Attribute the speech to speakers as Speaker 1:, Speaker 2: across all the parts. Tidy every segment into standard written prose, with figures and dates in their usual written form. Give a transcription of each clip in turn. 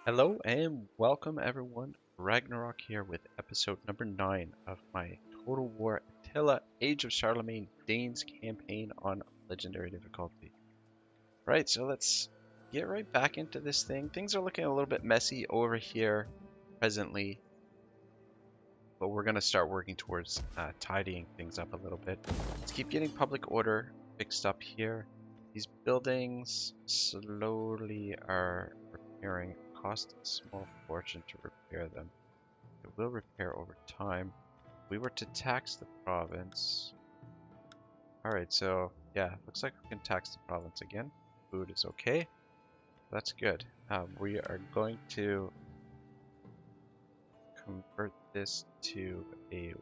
Speaker 1: Hello and welcome everyone. Ragnarok here with episode number 9 of my Total War Attila Age of Charlemagne Danes campaign on legendary difficulty. Right, so let's get right back into this thing. Things are looking a little bit messy over here presently, but we're going to start working towards tidying things up a little bit. Let's keep getting public order fixed up here. These buildings slowly are repairing. Cost a small fortune to repair them. It will repair over time. If we were to tax the province. Alright, so yeah, looks like we can tax the province again. Food is okay. That's good. We are going to convert this to a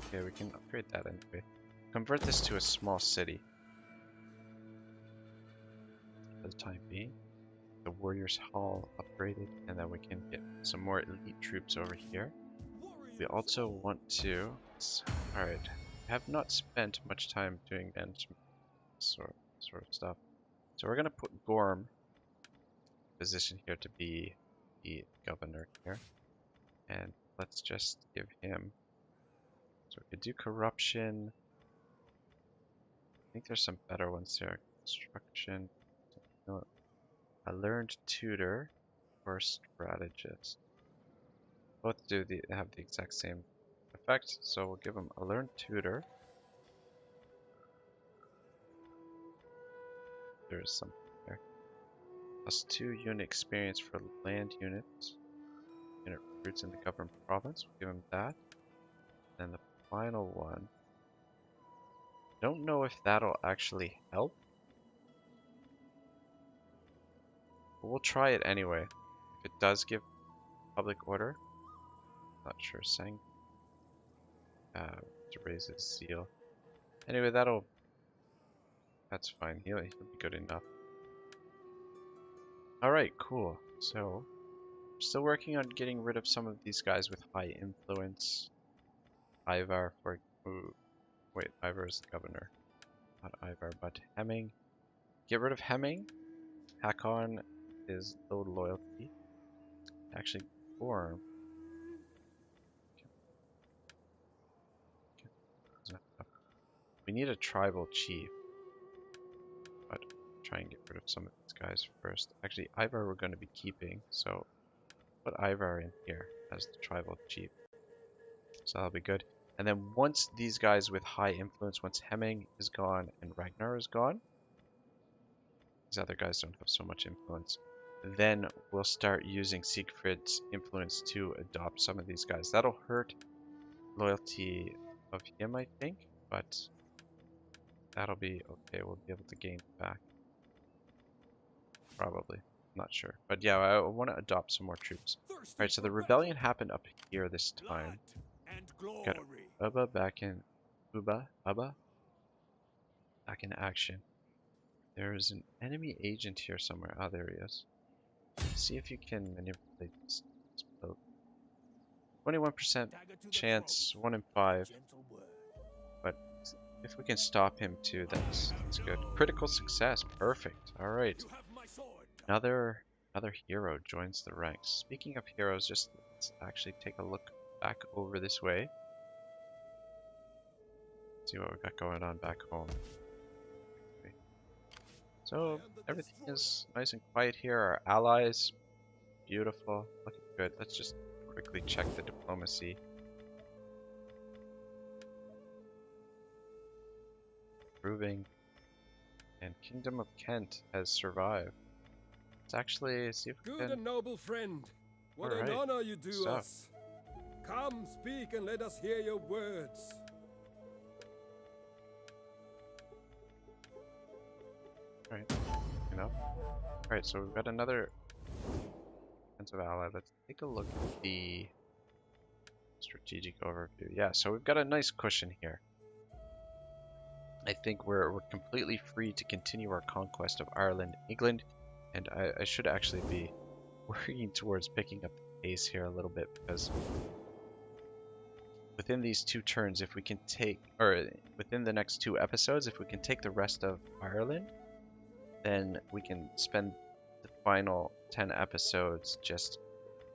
Speaker 1: okay, we can upgrade that anyway. Convert this to a small city for the time being. The Warriors Hall upgraded, and then we can get some more elite troops over here. We also want to... Alright, I have not spent much time doing management sort of stuff. So we're going to put Gorm position here to be the governor here. And let's just give him... So we could do corruption. I think there's some better ones here. Construction. No, a learned tutor or strategist. Both have the exact same effect, so we'll give him a learned tutor. There's something there. +2 unit experience for land units. Unit recruits in the governed province. We'll give him that. And the final one. Don't know if that'll actually help. But we'll try it anyway. If it does give public order. Not sure, saying to raise his zeal. Anyway, that's fine. He'll be good enough. Alright, cool. So, we're still working on getting rid of some of these guys with high influence. Ivar wait, Ivar is the governor. Not Ivar, but Hemming. Get rid of Hemming. Hakon is low loyalty. Actually, Gorm. We need a tribal chief, but try and get rid of some of these guys first. Actually, Ivar we're going to be keeping, so put Ivar in here as the tribal chief. So that'll be good. And then once these guys with high influence, once Hemming is gone and Ragnar is gone, these other guys don't have so much influence, then we'll start using Siegfried's influence to adopt some of these guys. That'll hurt loyalty of him, I think, but that'll be okay. We'll be able to gain back. Probably. Not sure. But yeah, I want to adopt some more troops. Alright, so the rebellion happened up here this time. Got Ubba back in back in action. There is an enemy agent here somewhere. Ah, there he is. See if you can manipulate this boat. 21% chance, 1 in 5. But if we can stop him too, that's good. Critical success, perfect. Alright. Another hero joins the ranks. Speaking of heroes, just let's actually take a look back over this way. See what we've got going on back home. Okay. So everything is nice and quiet here. Our allies, beautiful, looking good. Let's just quickly check the diplomacy. Improving. And Kingdom of Kent has survived. Let's actually see if we can...
Speaker 2: Good and noble friend, what an honor you do us. Come, speak, and let us hear your words.
Speaker 1: Alright, Alright, so we've got another defensive ally. Let's take a look at the strategic overview. Yeah, so we've got a nice cushion here. I think we're completely free to continue our conquest of Ireland, England, and I should actually be working towards picking up the pace here a little bit because within these 2 turns, if we can take, or within the next 2 episodes, if we can take the rest of Ireland, then we can spend the final 10 episodes just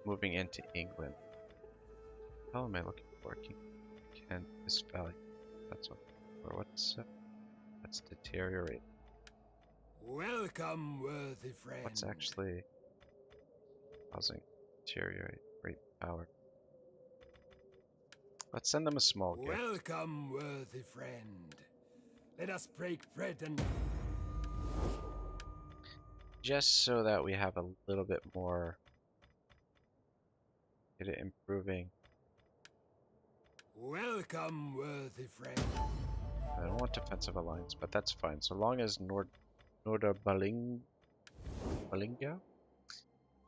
Speaker 1: moving into England. What the hell am I looking for? Can this valley? That's what. Or what's that's deteriorate.
Speaker 2: Welcome, worthy friend.
Speaker 1: What's actually causing deteriorate? Great power. Let's send them a small gift.
Speaker 2: Welcome, worthy friend. Let us break bread and...
Speaker 1: Just so that we have a little bit more. Get it improving.
Speaker 2: Welcome, worthy friend.
Speaker 1: I don't want defensive alliance, but that's fine. So long as Nordabalinga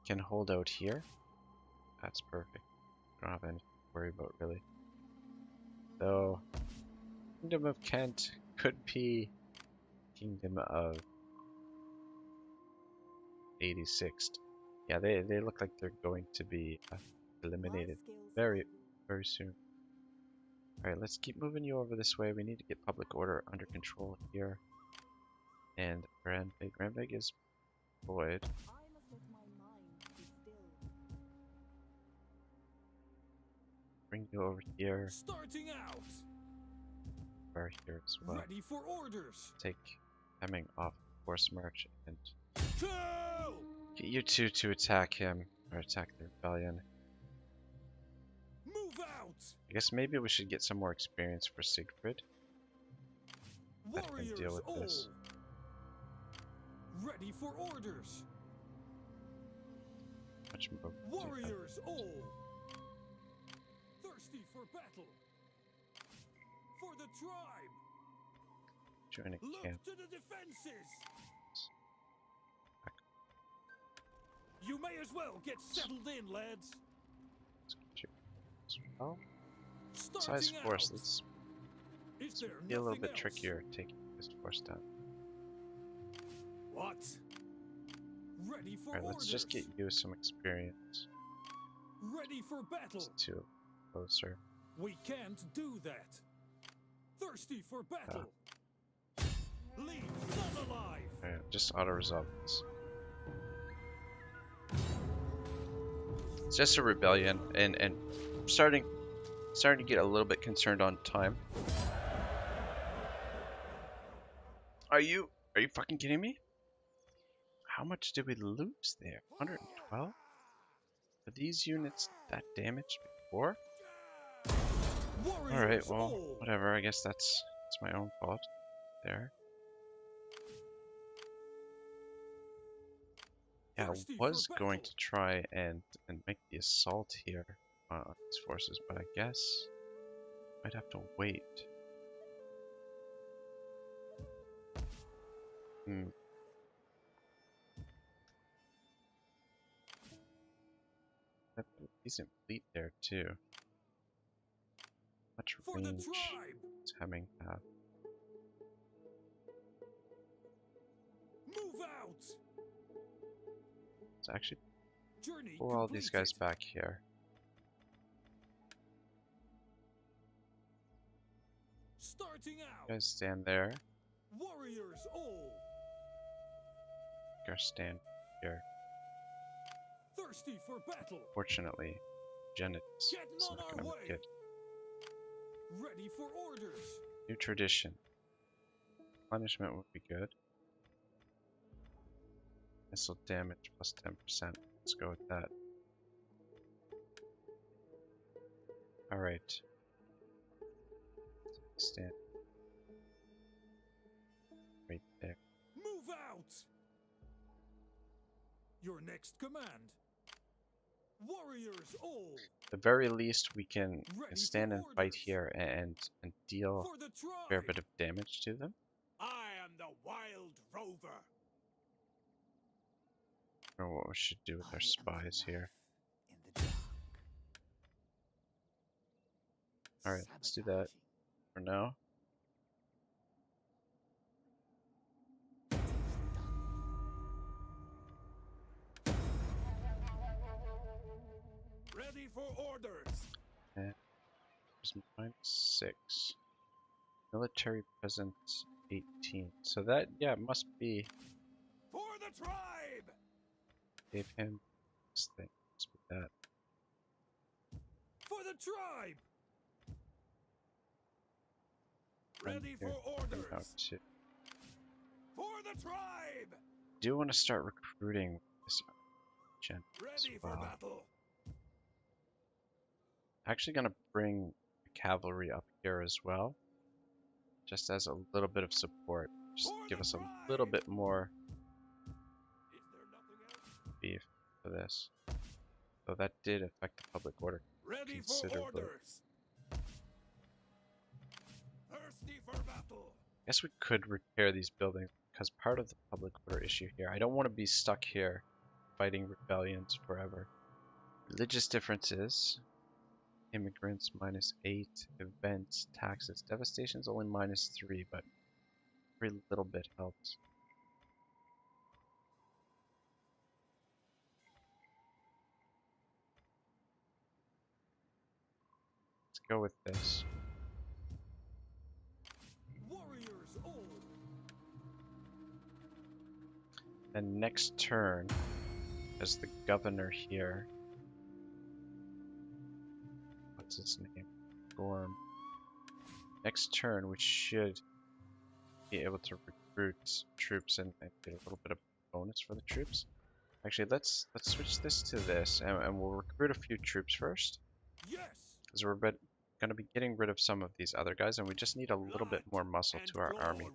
Speaker 1: can hold out here, that's perfect. I don't have anything to worry about really. Though, Kingdom of Kent could be Kingdom of 86th. Yeah, they look like they're going to be eliminated very soon. Alright, let's keep moving you over this way. We need to get public order under control here. And Grandvig is deployed. Bring you over here.
Speaker 2: Starting out.
Speaker 1: We're here as well.
Speaker 2: Ready for orders.
Speaker 1: Take Hemming off Force March and
Speaker 2: Kill!
Speaker 1: get you two to attack him, or attack the rebellion.
Speaker 2: Move out.
Speaker 1: I guess maybe we should get some more experience for Siegfried. That can
Speaker 2: Warriors
Speaker 1: deal with this.
Speaker 2: all. Ready for orders.
Speaker 1: Much more.
Speaker 2: Warriors all. Thirsty for battle. For the tribe.
Speaker 1: Join a
Speaker 2: Look
Speaker 1: camp.
Speaker 2: to the defenses. You may as well get settled in, lads.
Speaker 1: Well,
Speaker 2: Starting
Speaker 1: size force.
Speaker 2: out.
Speaker 1: Let's
Speaker 2: Is there
Speaker 1: be a little
Speaker 2: nothing
Speaker 1: bit
Speaker 2: else?
Speaker 1: trickier taking this force down.
Speaker 2: What? Ready for
Speaker 1: Alright,
Speaker 2: orders.
Speaker 1: let's just get you some experience.
Speaker 2: Ready for battle.
Speaker 1: Just to closer.
Speaker 2: We can't do that. Thirsty for battle. Leave none alive.
Speaker 1: Alright, just auto resolve this. It's just a rebellion, and starting to get a little bit concerned on time. Are you fucking kidding me? How much did we lose there? 112? Are these units that damaged before? Alright, well, whatever. I guess that's my own fault there. Yeah, I was going to try and make the assault here on these forces, but I guess I'd have to wait. That's a decent fleet there too. Much range does Hemming have?
Speaker 2: Move out.
Speaker 1: Let's actually
Speaker 2: Journey
Speaker 1: pull all these guys back here.
Speaker 2: Starting out.
Speaker 1: You guys stand there.
Speaker 2: Warriors all.
Speaker 1: You guys stand here.
Speaker 2: Thirsty for battle.
Speaker 1: Fortunately, Janet is
Speaker 2: Getting
Speaker 1: not
Speaker 2: on
Speaker 1: gonna
Speaker 2: our
Speaker 1: make
Speaker 2: way.
Speaker 1: it.
Speaker 2: Ready for orders.
Speaker 1: New tradition. Punishment would be good. Missile damage plus 10%. Let's go with that. Alright. Stand right there.
Speaker 2: Move out. Your next command. Warriors all.
Speaker 1: At the very least, we can
Speaker 2: Ready
Speaker 1: stand
Speaker 2: for
Speaker 1: and fight
Speaker 2: orders.
Speaker 1: here and deal
Speaker 2: For the
Speaker 1: a fair
Speaker 2: tribe.
Speaker 1: bit of damage to them.
Speaker 2: I am the wild rover.
Speaker 1: I don't know what we should do with our spies here. Alright, let's do that for now.
Speaker 2: Ready for orders.
Speaker 1: There's is -6. Military presence 18. So that, yeah, must be.
Speaker 2: For the tribe!
Speaker 1: Gave him this thing. Must be that.
Speaker 2: For the tribe!
Speaker 1: From
Speaker 2: Ready
Speaker 1: here,
Speaker 2: for orders!
Speaker 1: out to.
Speaker 2: For the tribe!
Speaker 1: Do want to start recruiting this gent as
Speaker 2: Ready for
Speaker 1: well.
Speaker 2: battle!
Speaker 1: Actually gonna bring the cavalry up here as well. Just as a little bit of support. Just
Speaker 2: For
Speaker 1: give
Speaker 2: the
Speaker 1: us a
Speaker 2: tribe!
Speaker 1: little bit more
Speaker 2: Is there nothing else?
Speaker 1: beef for this. So that did affect the public order
Speaker 2: Ready for
Speaker 1: considerably.
Speaker 2: orders! Thirsty for battle!
Speaker 1: I guess we could repair these buildings because part of the public order issue here. I don't want to be stuck here fighting rebellions forever. Religious differences. Immigrants -8, events, taxes, devastations only -3, but very little bit helps. Let's go with this.
Speaker 2: Warriors all!
Speaker 1: And next turn, as the governor here, what's his name? Gorm. Next turn, we should be able to recruit troops and get a little bit of bonus for the troops. Actually, let's switch this to this, and we'll recruit a few troops first,
Speaker 2: Yes!
Speaker 1: because we're going to be getting rid of some of these other guys, and we just need a little bit more muscle to our army.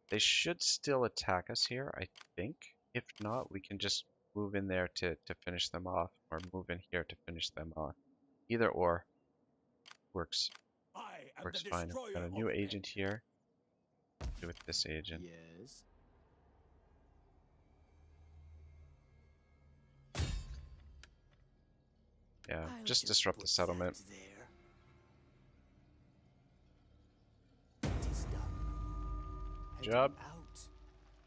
Speaker 1: They should still attack us here, I think. If not, we can just move in there to finish them off, or move in here to finish them off. Either or works fine. We've got a new agent here. Do with this agent.
Speaker 2: Yes.
Speaker 1: Yeah, just disrupt the settlement. Job.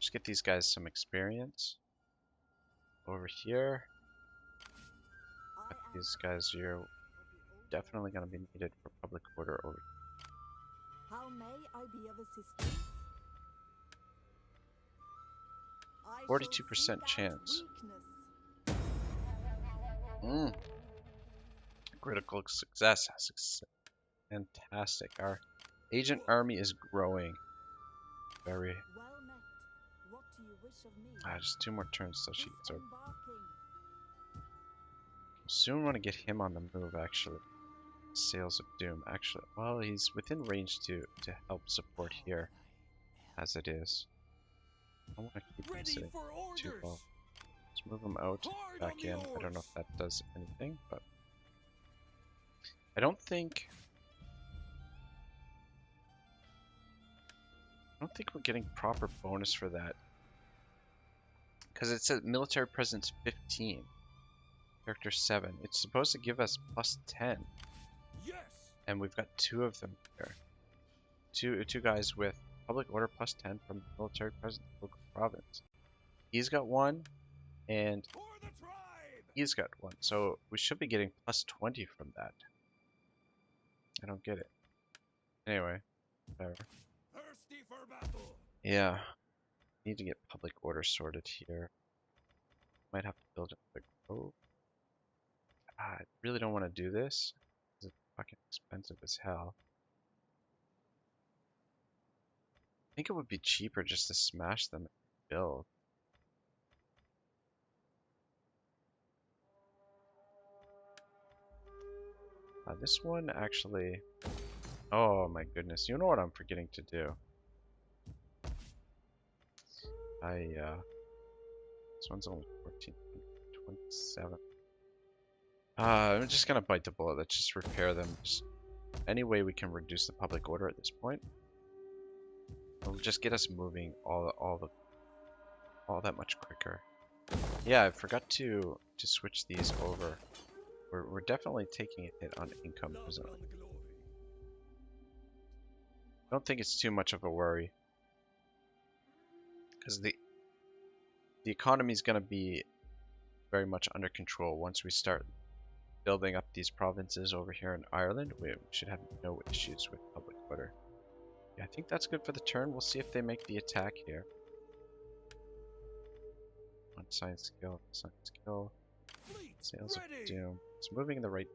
Speaker 1: Just get these guys some experience. Over here. These guys are definitely going to be needed for public order over here.
Speaker 3: How may I be of assistance?
Speaker 1: 42% chance. Critical success. Fantastic. Our agent army is growing. Very.
Speaker 3: Well met. What do you wish of me?
Speaker 1: Just 2 more turns till she gets over. Soon want to get him on the move, actually. Sails of Doom. Actually, well, he's within range to help support here, as it is. I want to keep him sitting too low. Let's move him out, back in. I don't know if that does anything, but I don't think we're getting proper bonus for that, because it says military presence 15, character 7. It's supposed to give us +10.
Speaker 2: Yes.
Speaker 1: And we've got 2 of them here. Two guys with public order +10 from military presence local province. He's got 1, and he's got 1. So we should be getting +20 from that. I don't get it. Anyway, whatever.
Speaker 2: Thirsty for battle.
Speaker 1: Yeah, need to get public order sorted here. Might have to build a grove. I really don't want to do this. It's fucking expensive as hell. I think it would be cheaper just to smash them and build. This one actually... Oh my goodness, you know what I'm forgetting to do? This one's only 1427. I'm just gonna bite the bullet. Let's just repair them. Just any way we can reduce the public order at this point. It'll just get us moving all that much quicker. Yeah, I forgot to switch these over. We're definitely taking a hit on income. I don't think it's too much of a worry, because the economy is going to be very much under control once we start building up these provinces over here in Ireland. We should have no issues with public order. Yeah, I think that's good for the turn. We'll see if they make the attack here. On science skill, Sales of Doom. It's moving in the right.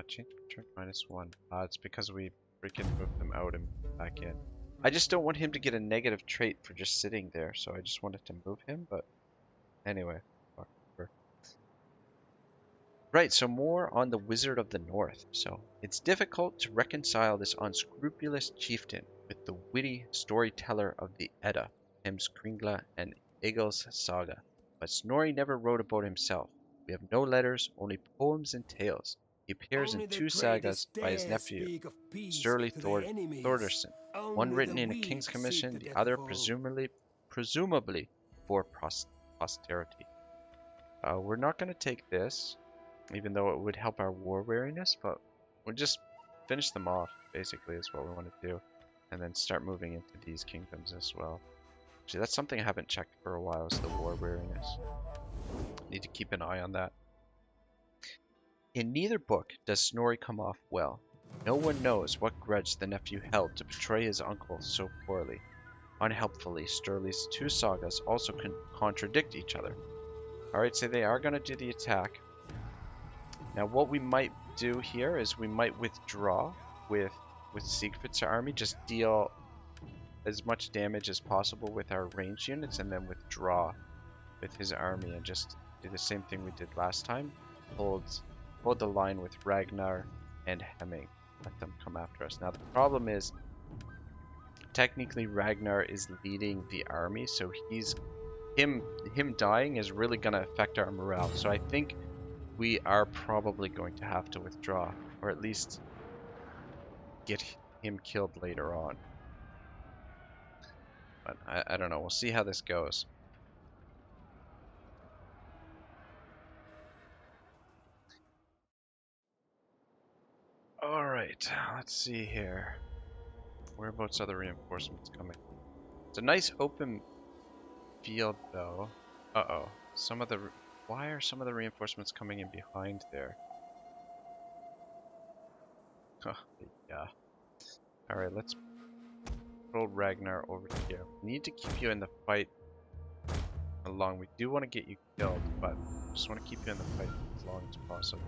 Speaker 1: Change turn -1. It's because we freaking moved them out and back in. I just don't want him to get a negative trait for just sitting there, so I just wanted to move him, but anyway. Right, so more on the Wizard of the North. So, it's difficult to reconcile this unscrupulous chieftain with the witty storyteller of the Edda, Heimskringla and Egil's Saga. But Snorri never wrote about himself. We have no letters, only poems and tales. He appears in 2 sagas by his nephew, Sturla Thordarson, one written in a king's commission, the other presumably for posterity. We're not going to take this, even though it would help our war weariness, but we'll just finish them off, basically, is what we want to do. And then start moving into these kingdoms as well. Actually, that's something I haven't checked for a while, is the war weariness. Need to keep an eye on that. In neither book does Snorri come off well. No one knows what grudge the nephew held to betray his uncle so poorly. Unhelpfully, Sturla's 2 sagas also contradict each other. Alright, so they are going to do the attack. Now what we might do here is we might withdraw with Siegfried's army, just deal as much damage as possible with our ranged units, and then withdraw with his army and just do the same thing we did last time. Hold the line with Ragnar and Hemming. Let them come after us. Now the problem is, technically Ragnar is leading the army, so him dying is really going to affect our morale. So I think we are probably going to have to withdraw, or at least get him killed later on. But I don't know. We'll see how this goes. Alright, let's see here. Whereabouts are the reinforcements coming? It's a nice open field, though. Uh-oh. Why are some of the reinforcements coming in behind there? Huh, yeah. Alright, let's roll Ragnar over here. We need to keep you in the fight along. We do want to get you killed, but I just want to keep you in the fight as long as possible.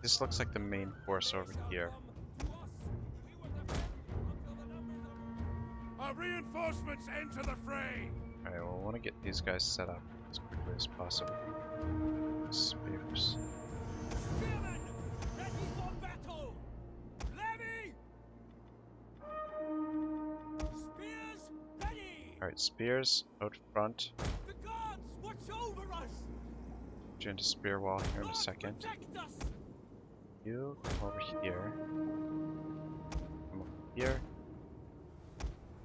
Speaker 1: This looks like the main force over here.
Speaker 2: Our reinforcements enter the fray.
Speaker 1: Alright, well, I want to get these guys set up as quickly as possible. Spears.
Speaker 2: Spearmen, ready for battle. Levy! Spears ready.
Speaker 1: Alright, spears out front.
Speaker 2: The guards watch over us.
Speaker 1: Get you into spear wall here in a second.
Speaker 2: Protect us.
Speaker 1: You come over here. Come over here.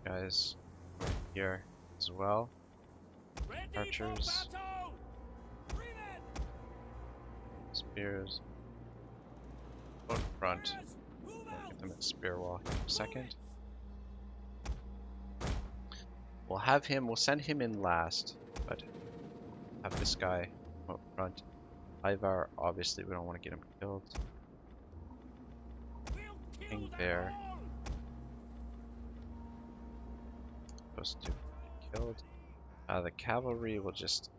Speaker 1: Guys over here as well.
Speaker 2: Ready
Speaker 1: Archers.
Speaker 2: for battle. Bring it.
Speaker 1: Spears out front.
Speaker 2: Warriors, move
Speaker 1: We'll
Speaker 2: out.
Speaker 1: get them at spear wall here in a second. We'll send him in last, but have this guy up front. Ivar, obviously we don't want to get him killed.
Speaker 2: We'll kill
Speaker 1: King
Speaker 2: them
Speaker 1: there.
Speaker 2: all.
Speaker 1: Those 2 get killed. The cavalry will just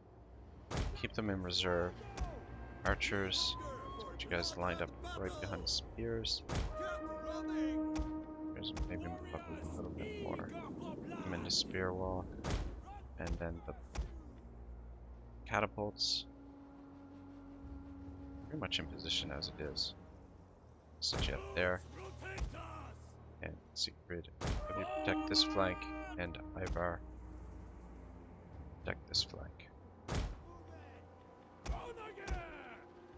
Speaker 1: keep them in reserve. Archers, get you guys lined up right behind the spears. Here's maybe move up a little bit more. Come into spear wall, and then the catapults. Pretty much in position as it is. Set you up there. And Siegfried, you protect this flank, and Ivar protect this flank.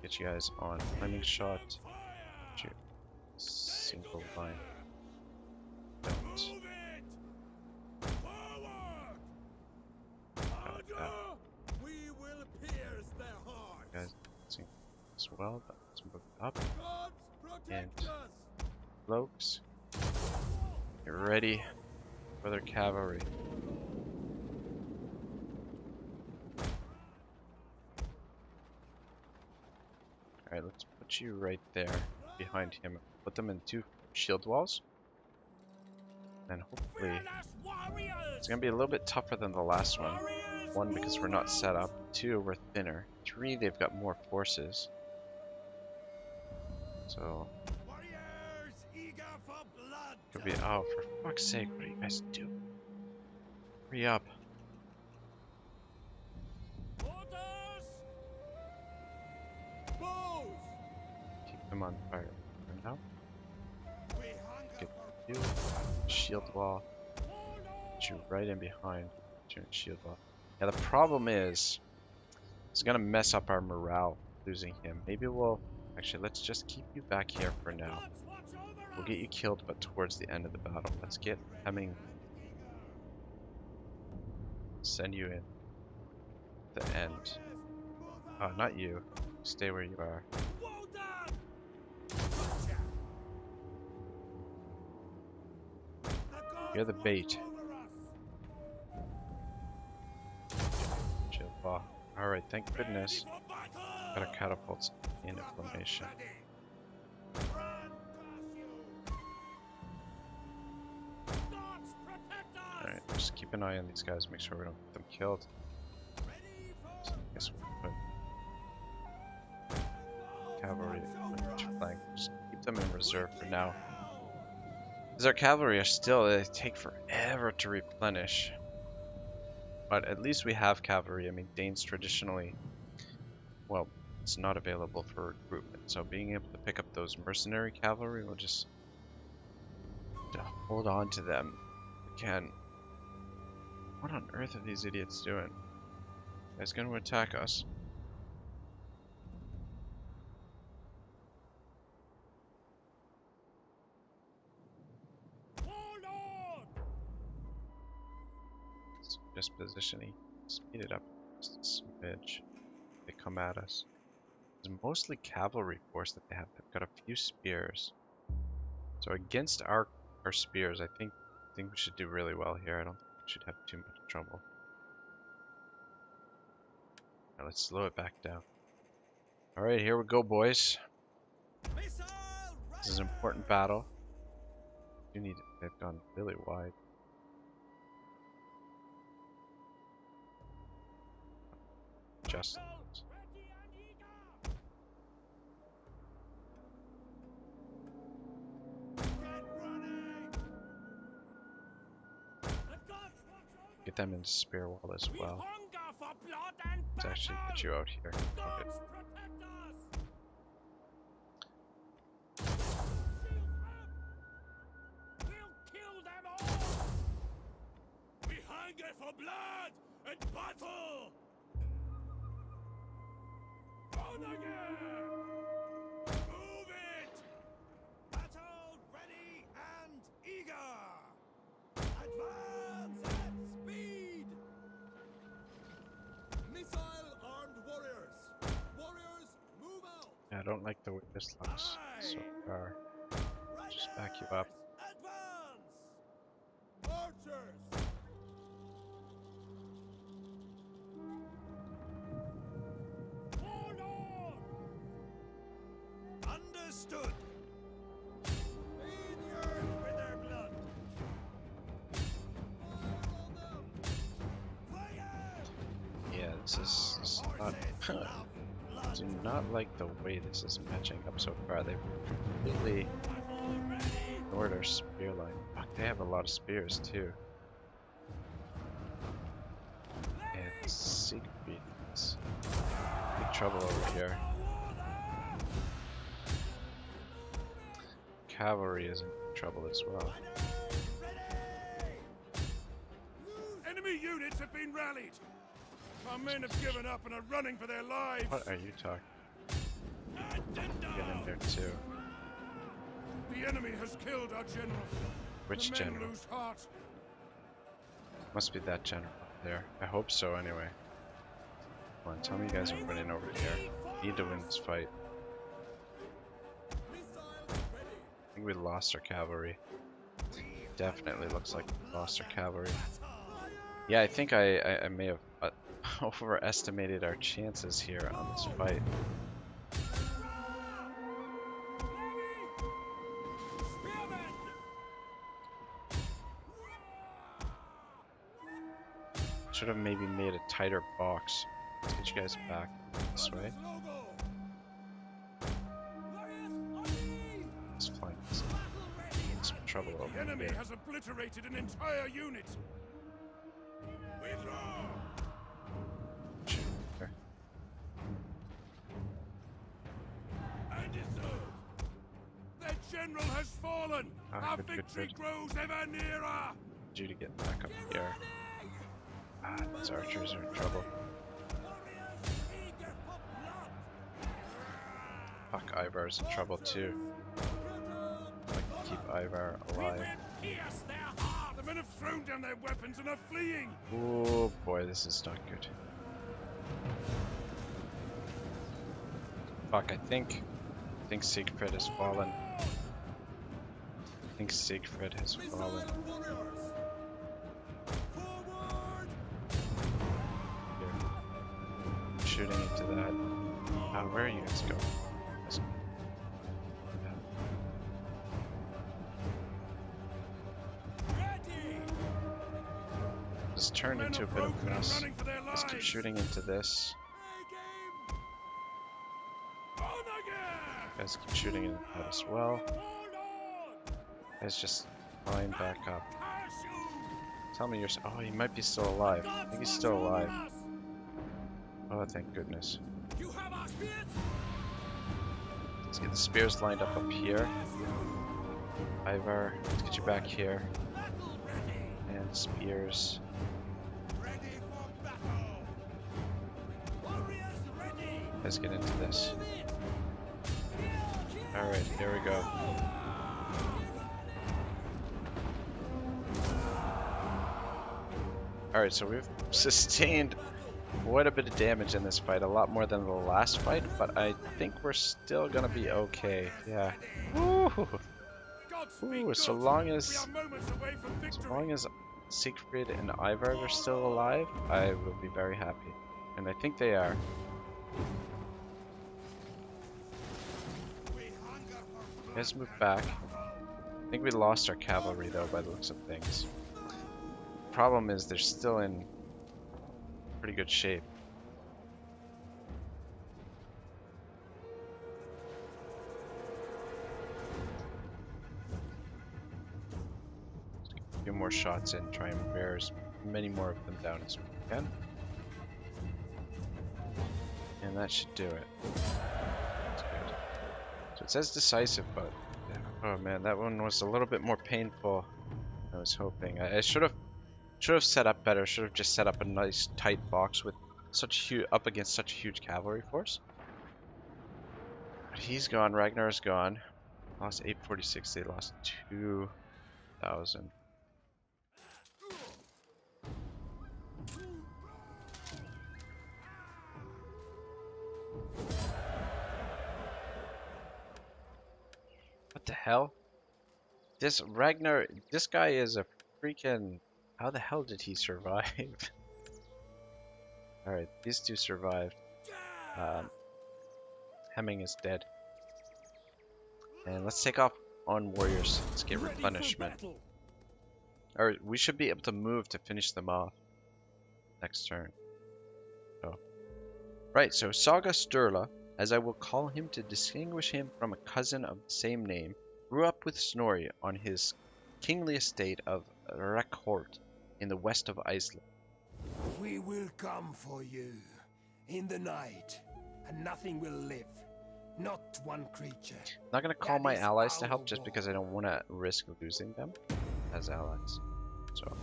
Speaker 1: Get you guys on flaming shot. Get you single line. Don't. Got that.
Speaker 2: We will pierce their hearts.
Speaker 1: Guys, sing as well. But let's move up.
Speaker 2: Gods protect
Speaker 1: And
Speaker 2: us.
Speaker 1: cloaks. Get ready for their cavalry. Alright, let's put you right there behind him. Put them in 2 shield walls. And hopefully it's gonna be a little bit tougher than the last one. 1, because we're not set up. 2, we're thinner. 3, they've got more forces. So could be, oh, for fuck's sake, what are you guys doing? Hurry up. Keep them on fire for now. Get you, shield wall. Put you right in behind. Put you in shield wall. Yeah, the problem is it's gonna mess up our morale losing him. Maybe we'll actually, let's just keep you back here for now. We'll get you killed, but towards the end of the battle. Let's get Hemming. Send you in. The end. Oh, not you. Stay where you are. You're the bait. Chill. Oh, alright, thank goodness. Got our catapults in formation. Alright, just keep an eye on these guys, make sure we don't get them killed. So I guess we'll put cavalry on each flank. Just keep them in reserve for now. Because our cavalry are still, they take forever to replenish. But at least we have cavalry. I mean, Danes traditionally, well, it's not available for recruitment. So being able to pick up those mercenary cavalry will just hold on to them. Again, what on earth are these idiots doing? You guys gonna attack us? Just positioning, speed it up just a smidge. They come at us. It's mostly cavalry force that they have. They've got a few spears. So against our spears, I think we should do really well here. I don't think we should have too much trouble. Now let's slow it back down. Alright, here we go, boys. This is an important battle. You need, they've gone really wide. Just get them into spear wall as well. Let's actually get you out here. Okay.
Speaker 2: We hunger for blood and battle. On again! Move it! Battle ready and eager! Advance at speed! Missile-armed warriors! Warriors, move out!
Speaker 1: Yeah, I don't like the way this looks so far. Just back you up.
Speaker 2: Advance! Archers! Understood. Feed the earth with their blood.
Speaker 1: Yeah, this is not. Do not like the way this is matching up so far. They've completely ignored our spear line. Fuck, they have a lot of spears too. And Siegfried is big trouble over here. Cavalry is in trouble as well.
Speaker 2: Enemy units have been rallied. Our men have given up and are running for their lives.
Speaker 1: What are you talking? Get in there too.
Speaker 2: The enemy has killed our general.
Speaker 1: Which
Speaker 2: the men
Speaker 1: general?
Speaker 2: lose heart.
Speaker 1: Must be that general up there. I hope so anyway. Come on, tell me you guys are winning over here. We need to win this fight. I think we lost our cavalry. Definitely looks like we lost our cavalry. Yeah, I think I may have overestimated our chances here on this fight. Should have maybe made a tighter box. Let's get you guys back this way. Let's find some trouble over
Speaker 2: The enemy
Speaker 1: here.
Speaker 2: has obliterated an entire unit. Withdraw.
Speaker 1: There.
Speaker 2: Their general has fallen.
Speaker 1: Ah,
Speaker 2: Our
Speaker 1: good,
Speaker 2: victory
Speaker 1: good.
Speaker 2: grows ever nearer.
Speaker 1: Due to get back up here. Ah, these archers are in trouble. Fuck, Ivar's in trouble too. I can keep Ivar alive.
Speaker 2: The men have thrown down their weapons and are fleeing.
Speaker 1: Oh boy, this is not good. Fuck, I think Siegfried has fallen. I think Siegfried has fallen. Here. I'm shooting into that. Ah, where are you guys going? This turned into a bit of a mess. Let's keep shooting into this. Guys keep shooting into that as well. Guys just line back up. Tell me you're. Oh, he might be still alive. I think he's still alive. Oh, thank goodness. Let's get the spears lined up here. Ivar, let's get you back here. And spears. Let's get into this. Alright, here we go. Alright, so we've sustained quite a bit of damage in this fight, a lot more than the last fight, but I think we're still gonna be okay. Yeah. Woo! Ooh, so long as Siegfried and Ivar are still alive, I will be very happy. And I think they are. Let's move back. I think we lost our cavalry though by the looks of things. Problem is they're still in pretty good shape. A few more shots in, try and bear as many more of them down as we can. And that should do it. That's good. So it says decisive, but yeah. Oh man, that one was a little bit more painful than I was hoping. I should have set up better. Should have just set up a nice tight box with up against such a huge cavalry force. But he's gone. Ragnar's gone. Lost 846. They lost 2,000. What the hell? This Ragnar, this guy is a freaking... How the hell did he survive? Alright, these two survived. Hemming is dead. And let's take off on warriors. Let's get replenishment. Alright, we should be able to move to finish them off next turn. Oh. Right, so Saga Sturla, as I will call him to distinguish him from a cousin of the same name, grew up with Snori on his kingly estate of Ragnarok in the west of Iceland.
Speaker 2: We will come for you in the night, and nothing will live. Not one creature.
Speaker 1: I'm not going to call my allies to help just because I don't want to risk losing them as allies. So,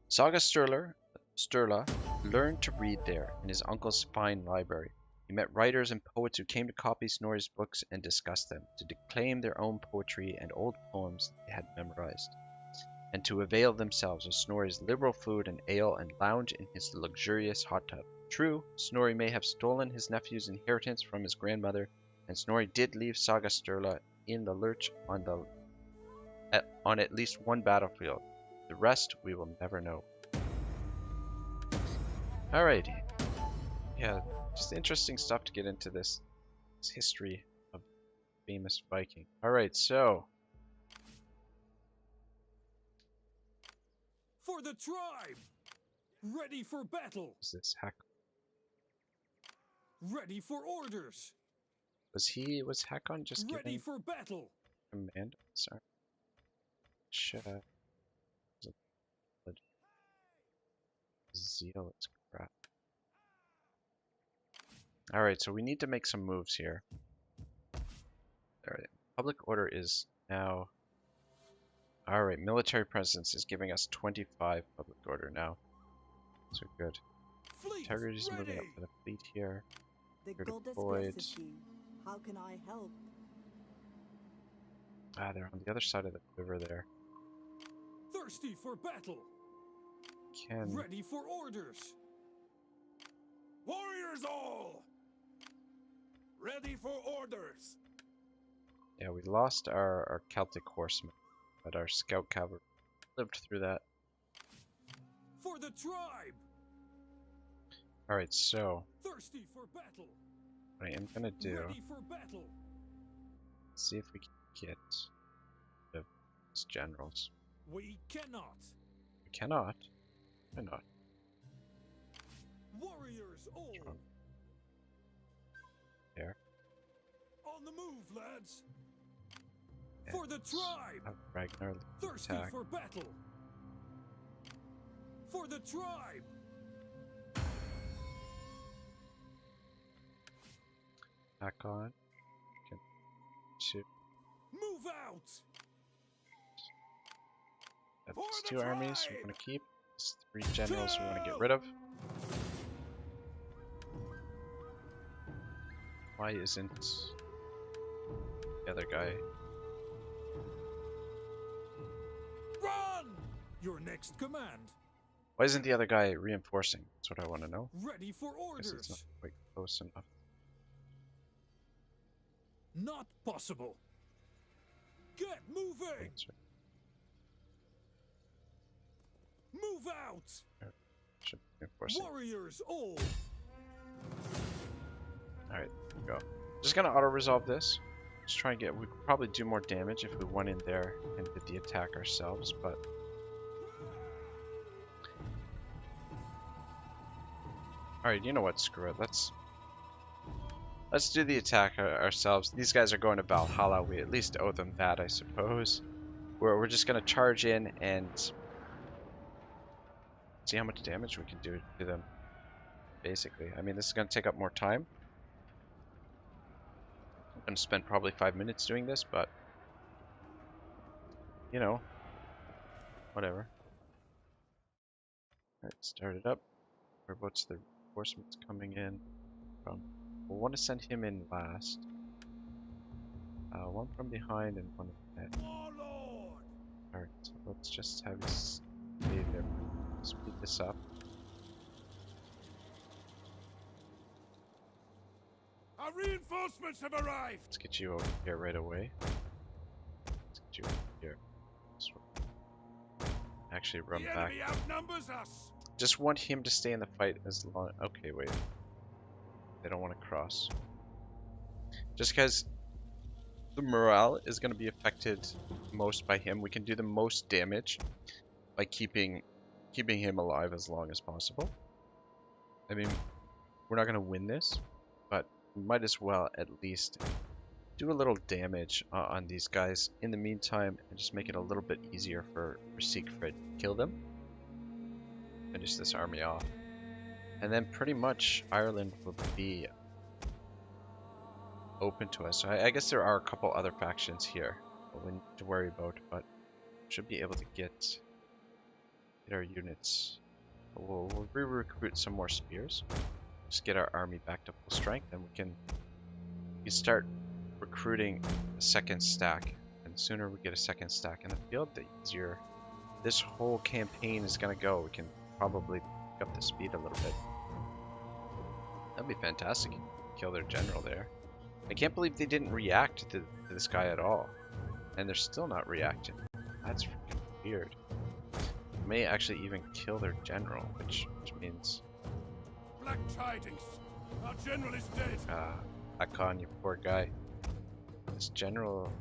Speaker 1: Saga Sturla learned to read there in his uncle's fine library. He met writers and poets who came to copy Snorri's books and discuss them, to declaim their own poetry and old poems they had memorized, and to avail themselves of Snorri's liberal food and ale and lounge in his luxurious hot tub. True, Snorri may have stolen his nephew's inheritance from his grandmother, and Snorri did leave Saga Sturla in the lurch on at least one battlefield. The rest we will never know. Alrighty. Yeah, just interesting stuff to get into this history of famous Viking. Alright, so...
Speaker 2: For the tribe! Ready for battle.
Speaker 1: Is this Hack?
Speaker 2: Ready for orders.
Speaker 1: Was Hakon just
Speaker 2: Ready
Speaker 1: giving
Speaker 2: for battle.
Speaker 1: command? Sorry. Zeal is crap. Alright, so we need to make some moves here. Alright, public order is now... Alright, military presence is giving us 25 public order now. So good. Integrity is moving up for the fleet here.
Speaker 3: The
Speaker 1: They're
Speaker 3: goddess
Speaker 1: deployed.
Speaker 3: blesses you. How can I help?
Speaker 1: Ah, they're on the other side of the river there.
Speaker 2: Thirsty for battle.
Speaker 1: Can...
Speaker 2: Ready for orders. Warriors all. Ready for orders.
Speaker 1: Yeah, we lost our Celtic horsemen, but our scout cavalry lived through that.
Speaker 2: For the tribe.
Speaker 1: Alright, so
Speaker 2: Thirsty for battle.
Speaker 1: what I am gonna do,
Speaker 2: Ready for battle.
Speaker 1: see if we can get rid of these generals.
Speaker 2: We cannot.
Speaker 1: We cannot. Why not?
Speaker 2: Warriors all.
Speaker 1: Strong. There.
Speaker 2: On the move, lads.
Speaker 1: And
Speaker 2: For the tribe.
Speaker 1: have Ragnar lead the
Speaker 2: Thirsty
Speaker 1: attack.
Speaker 2: for battle. For the tribe.
Speaker 1: Hakon can shoot.
Speaker 2: Move out.
Speaker 1: That's
Speaker 2: For the
Speaker 1: two armies we
Speaker 2: tribe!
Speaker 1: want to keep. These 3 generals we want to get rid of. Why isn't the other guy?
Speaker 2: Run. Your next command.
Speaker 1: Why isn't the other guy reinforcing? That's what I want to know.
Speaker 2: Ready for
Speaker 1: Guess it's not
Speaker 2: orders.
Speaker 1: quite close enough.
Speaker 2: Not possible. Get moving.
Speaker 1: That's right.
Speaker 2: Move out.
Speaker 1: Should be reinforcing.
Speaker 2: Warriors all.
Speaker 1: Alright, there we go. Just gonna auto-resolve this. Just try and get... We could probably do more damage if we went in there and did the attack ourselves, but... Alright, you know what? Screw it. Let's do the attack ourselves. These guys are going to Valhalla. We at least owe them that, I suppose. We're just gonna charge in and... see how much damage we can do to them. Basically. I mean, this is gonna take up more time. I'm gonna spend probably 5 minutes doing this, but you know, whatever. Alright, start it up. Whereabouts the reinforcements coming in from? We'll want to send him in last. One from behind and one ahead.
Speaker 2: Warlord.
Speaker 1: Alright, so let's just have you stay there. Speed this up.
Speaker 2: Our reinforcements have arrived.
Speaker 1: Let's get you over here right away. Let's get you over here. This way. Actually, run
Speaker 2: The
Speaker 1: back.
Speaker 2: enemy outnumbers us.
Speaker 1: Just want him to stay in the fight as long. Okay, wait. They don't want to cross. Just because the morale is going to be affected most by him. We can do the most damage by keeping him alive as long as possible. I mean, we're not going to win this, but we might as well at least do a little damage on these guys in the meantime and just make it a little bit easier for Siegfried to kill them. Finish this army off. And then pretty much Ireland will be open to us. So I guess there are a couple other factions here that we need to worry about, but should be able to get our units. We'll re-recruit some more spears. Just get our army back to full strength, and we can start recruiting a second stack. And the sooner we get a second stack in the field, the easier this whole campaign is going to go. We can probably pick up the speed a little bit. That'd be fantastic. Kill their general there. I can't believe they didn't react to this guy at all. And they're still not reacting. That's freaking weird. They may actually even kill their general, which means...
Speaker 2: Black tidings. Our general is dead.
Speaker 1: Hakon, you poor guy. This general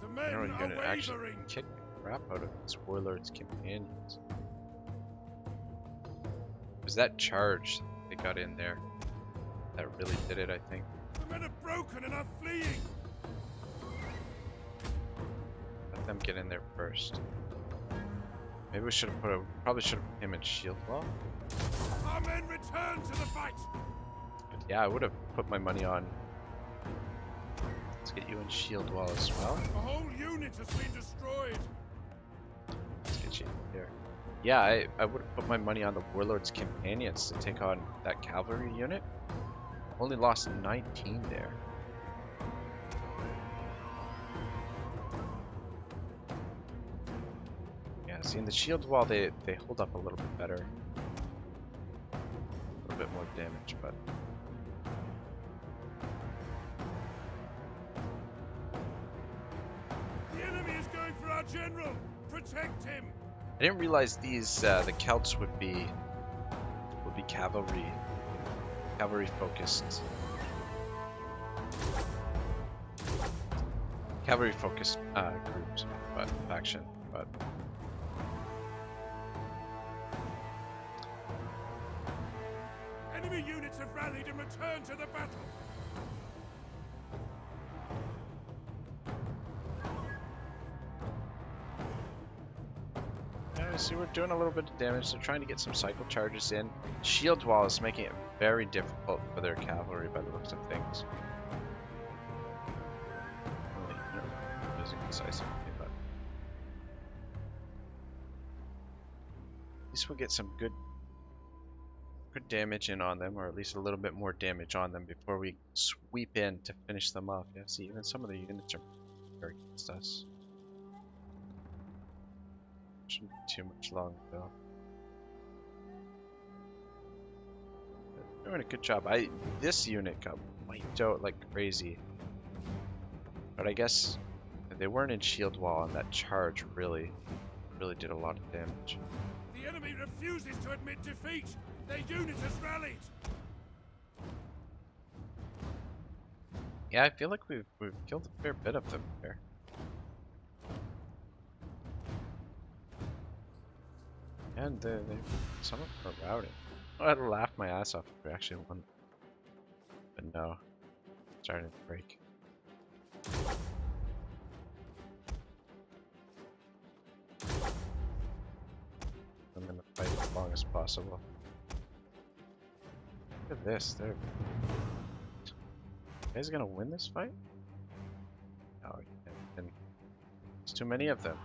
Speaker 2: The men
Speaker 1: unit
Speaker 2: are
Speaker 1: actually
Speaker 2: wavering.
Speaker 1: kicked the crap out of his warlord's companions. was that charge they got in there that really did it, I think.
Speaker 2: The men are broken and are fleeing.
Speaker 1: Let them get in there first. Maybe we should have probably should have put him in shield wall.
Speaker 2: Our men return to the fight.
Speaker 1: But yeah, I would have put my money on. Let's get you in shield wall as well.
Speaker 2: A whole unit has been destroyed.
Speaker 1: Let's get you in here. Yeah, I would have put my money on the Warlord's Companions to take on that cavalry unit. Only lost 19 there. Yeah, see, in the shield wall, they hold up a little bit better. A little bit more damage, but...
Speaker 2: The enemy is going for our general. Protect him.
Speaker 1: I didn't realize these, the Celts would be cavalry focused. Cavalry focused groups, but faction, but
Speaker 2: enemy units have rallied and returned to the battle.
Speaker 1: yeah, see, we're doing a little bit of damage. They're trying to get some cycle charges in. Shield wall is making it very difficult for their cavalry by the looks of things. Using decisively, but at least we'll get some good damage in on them, or at least a little bit more damage on them before we sweep in to finish them off. Yeah, see, even some of the units are very against us. Shouldn't be too much long though. They're doing a good job. This unit got wiped out like crazy, but I guess they weren't in shield wall, and that charge really did a lot of damage.
Speaker 2: The enemy refuses to admit defeat. Their unit has rallied.
Speaker 1: Yeah, I feel like we've killed a fair bit of them here. And some of them are routing. Oh, I'd laugh my ass off if we actually won. But no, it's starting to break. I'm in the fight as long as possible. Look at this, they're... You guys gonna win this fight? No, you can't. There's too many of them.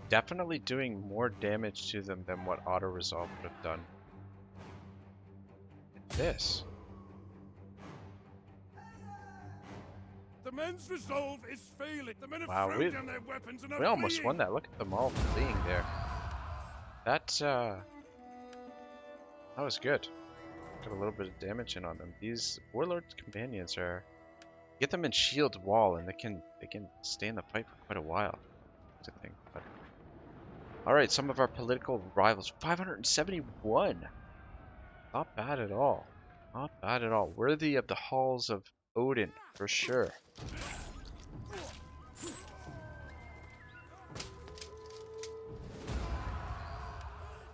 Speaker 1: Definitely doing more damage to them than what auto resolve would have done. This.
Speaker 2: The men's resolve is failing. The men have
Speaker 1: Wow,
Speaker 2: thrown down their weapons and are
Speaker 1: we almost
Speaker 2: fleeing.
Speaker 1: won that. Look at them all fleeing there. That was good. Got a little bit of damage in on them. These Warlord's Companions are... Get them in shield wall and they can stay in the fight for quite a while. That's the thing. But... Alright, some of our political rivals. 571! Not bad at all. Not bad at all. Worthy of the halls of Odin, for sure.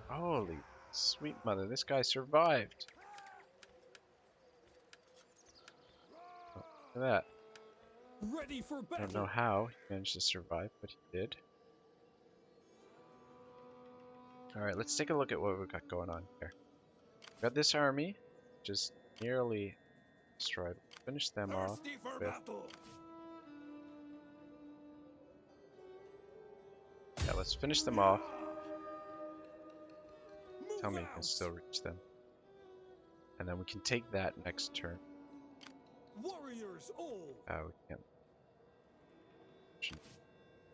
Speaker 1: Holy sweet mother, this guy survived. Oh, look at that.
Speaker 2: Ready for
Speaker 1: I don't know how he managed to survive, but he did. Alright, let's take a look at what we've got going on here. We've got this army, just nearly destroyed. Finish them off with... Yeah, let's finish them off. Tell me you can still reach them. And then we can take that next turn.
Speaker 2: Warriors all.
Speaker 1: Oh, we can't.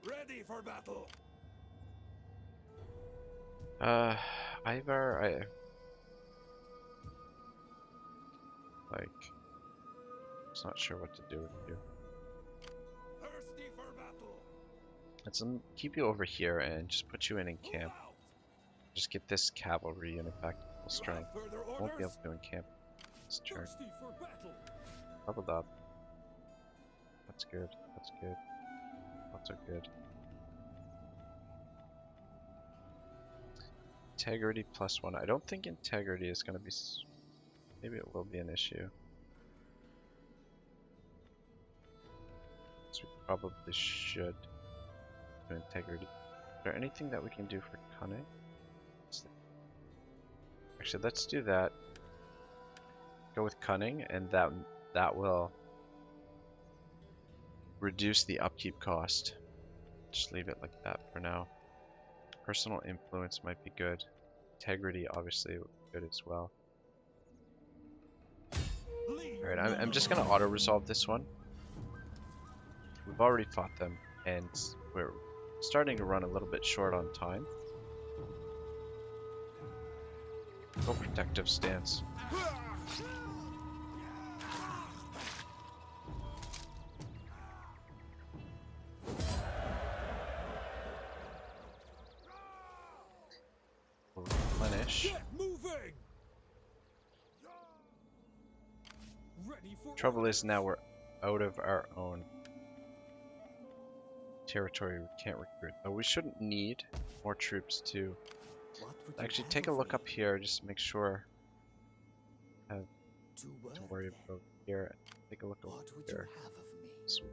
Speaker 2: Ready for battle.
Speaker 1: Ivar, like, just not sure what to do with you.
Speaker 2: Thirsty for battle.
Speaker 1: Let's keep you over here and just put you in camp. Just get this cavalry unit back to full strength. Won't be able to encamp this turn. Leveled up. That's good. That's good. Lots are good. Integrity +1. I don't think integrity is going to be... Maybe it will be an issue. So we probably should do integrity. Is there anything that we can do for cunning? Actually, let's do that. Go with cunning, and that will reduce the upkeep cost. Just leave it like that for now. Personal influence might be good. Integrity obviously would be good as well. Alright, I'm just gonna auto-resolve this one. We've already fought them, and we're starting to run a little bit short on time. Go protective stance. We'll replenish. Trouble is now we're out of our own territory. We can't recruit, but we shouldn't need more troops to actually take a look up here. Just make sure I have to worry about here. Take a look over here. Sweet.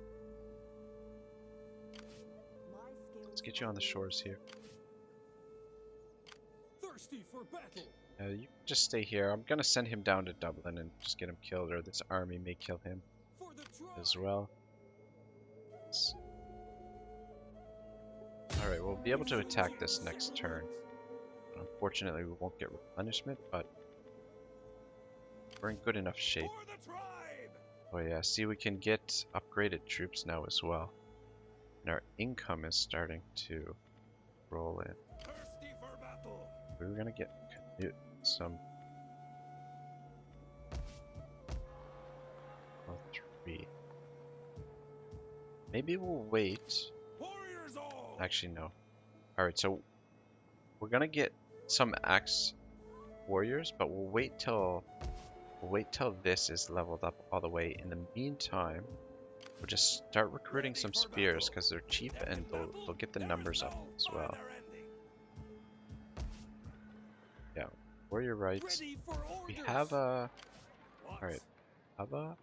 Speaker 1: Let's get you on the shores here.
Speaker 2: Thirsty for battle.
Speaker 1: You can just stay here. I'm gonna send him down to Dublin and just get him killed, or this army may kill him as well. Alright, we'll be able to attack this next turn. Unfortunately, we won't get replenishment, but we're in good enough shape. Oh yeah, see, we can get upgraded troops now as well. And our income is starting to roll in. We were gonna get some... Oh, 3. Maybe we'll wait. Actually, no. Alright, so we're gonna get some axe warriors, but we'll wait till this is leveled up all the way. In the meantime, we'll just start recruiting some spears because they're cheap and they'll get the numbers up as well. Yeah, warrior rights. We have a... Alright, have a...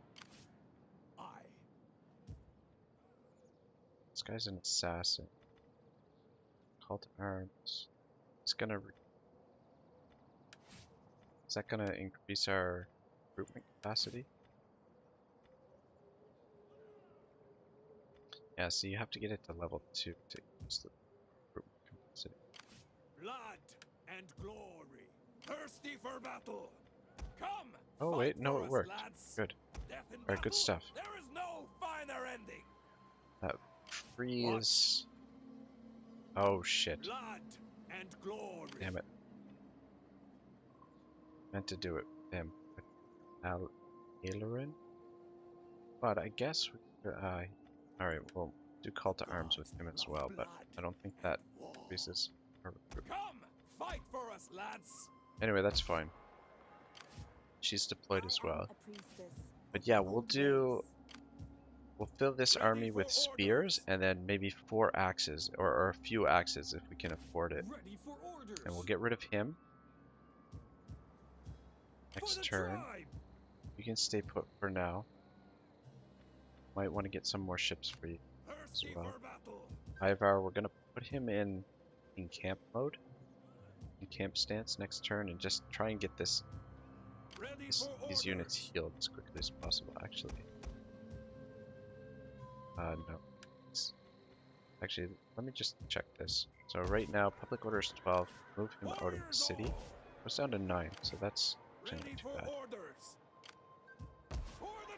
Speaker 1: This guy's an assassin. Call to arms. It's gonna... Is that gonna increase our recruitment capacity? Yeah, so you have to get it to level 2 to increase the recruitment capacity.
Speaker 2: Blood and glory. Thirsty for battle. Come.
Speaker 1: Oh wait, no, it worked.
Speaker 2: Lads.
Speaker 1: Good. Alright, good stuff.
Speaker 2: There is no finer ending.
Speaker 1: That freeze. Oh shit.
Speaker 2: Blood and glory.
Speaker 1: Damn it. Meant to do it with him. Aileron? But I guess we alright, we'll do call to arms with him as well, but I don't think that increases our recruitment.
Speaker 2: Come, fight for us, lads.
Speaker 1: Anyway, that's fine. She's deployed as well. But yeah, we'll fill this army with spears and then maybe 4 axes or a few axes if we can afford it. And we'll get rid of him. Next turn. You can stay put for now. Might want to get some more ships for you as well. Ivar, we're gonna put him in camp mode, in camp stance next turn, and just try and get these units healed as quickly as possible. Actually, no. Actually, let me just check this. So right now, public order is 12. Move him out of the city. Goes down to 9, so that's actually not too bad.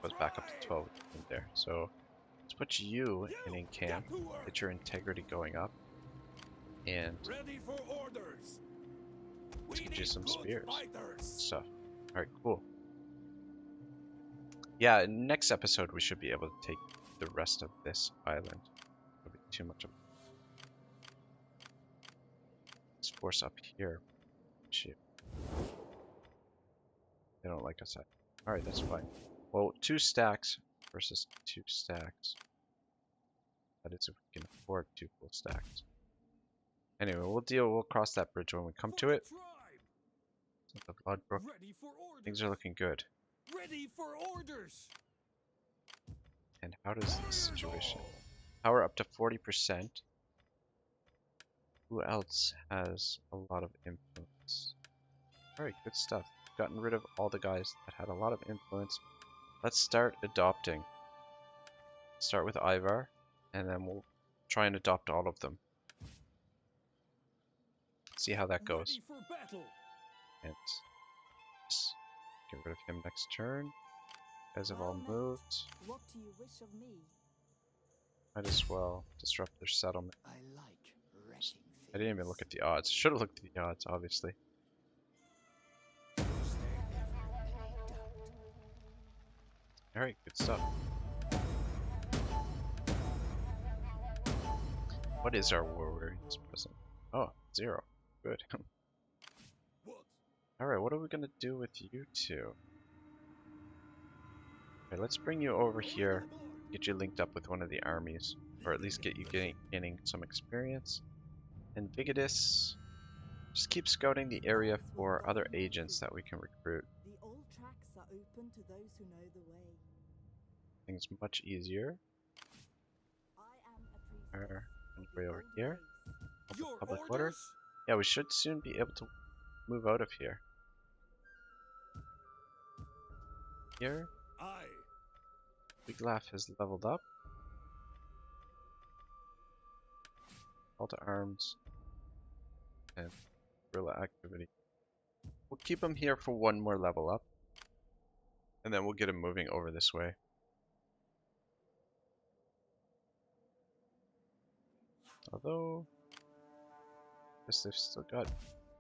Speaker 1: Goes back up to 12 in there. So let's put you in camp. Get your integrity going up, and let's get you some spears and stuff. All right, cool. Yeah, next episode we should be able to take the rest of this island. It'll be too much of this force up here. Shoot. They don't like us. Alright, that's fine. Well, 2 stacks versus 2 stacks. That is if we can afford 2 full stacks. Anyway, we'll cross that bridge when we come to it. The Bloodbrook. Things are looking good.
Speaker 2: Ready for orders.
Speaker 1: And how does this situation? Power up to 40%. Who else has a lot of influence? Alright, good stuff. Gotten rid of all the guys that had a lot of influence. Let's start adopting. Start with Ivar, and then we'll try and adopt all of them. See how that goes.
Speaker 2: Ready for battle.
Speaker 1: And just get rid of him next turn. You guys have all
Speaker 3: Well met.
Speaker 1: moved.
Speaker 3: What do you wish of me?
Speaker 1: Might as well disrupt their settlement.
Speaker 2: I like wrecking
Speaker 1: I didn't even look at the odds. Should have looked at the odds, obviously. Alright, good stuff. What is our war weariness present? Oh, 0. Good. Alright, what are we gonna do with you two? Okay, let's bring you over here, get you linked up with one of the armies, or at least get you gaining some experience. And Vigidus, just keep scouting the area for other agents that we can recruit.
Speaker 3: The old tracks are open to those who know the way.
Speaker 1: Things much easier.
Speaker 3: I am a priestess
Speaker 1: And
Speaker 3: of
Speaker 1: way
Speaker 3: the
Speaker 1: over
Speaker 3: old
Speaker 1: here.
Speaker 3: ways.
Speaker 2: Your
Speaker 1: Public order.
Speaker 2: orders.
Speaker 1: Yeah, we should soon be able to move out of here. Here,
Speaker 2: Aye.
Speaker 1: Wiglaf has leveled up. Call to arms. And guerrilla activity. We'll keep him here for one more level up. And then we'll get him moving over this way. Although, I guess they've still got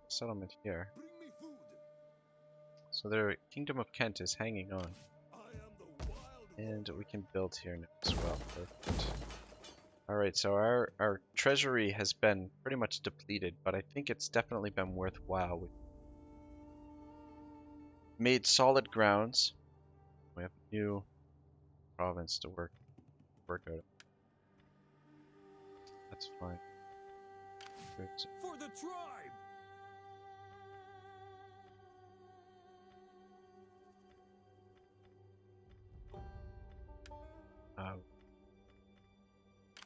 Speaker 1: settlement here.
Speaker 2: Bring me food.
Speaker 1: So their Kingdom of Kent is hanging on.
Speaker 2: I am the wild.
Speaker 1: And we can build here now as well. Perfect. Alright, so our treasury has been pretty much depleted, but I think it's definitely been worthwhile. We made solid grounds. We have a new province to work out of. That's fine. Good.
Speaker 2: For the tribe.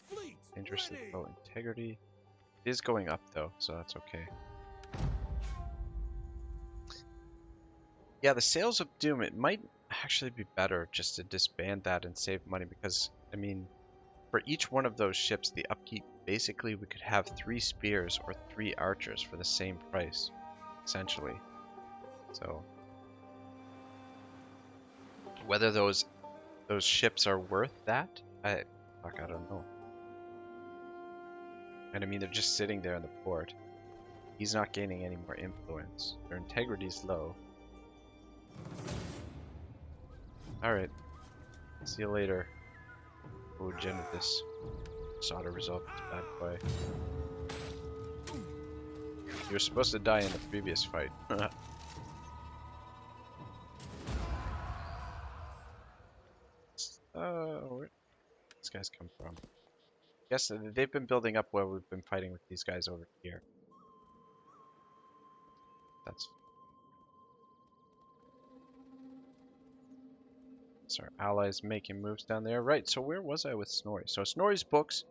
Speaker 2: Fleet.
Speaker 1: Dangerously
Speaker 2: Ready.
Speaker 1: low integrity. It is going up though, so that's okay. Yeah, the Sales of Doom, it might actually be better just to disband that and save money because, I mean, for each one of those ships, the upkeep, basically we could have 3 spears or 3 archers for the same price, essentially. So, whether those ships are worth that, I don't know. And I mean, they're just sitting there in the port. He's not gaining any more influence. Their integrity's low. Alright. See you later. Oh, Genesis. Sought to resolve this bad fight. You were supposed to die in the previous fight. Where did these guys come from? I guess they've been building up where we've been fighting with these guys over here. That's our allies making moves down there. Right, so where was I with Snori? So Snorri's books,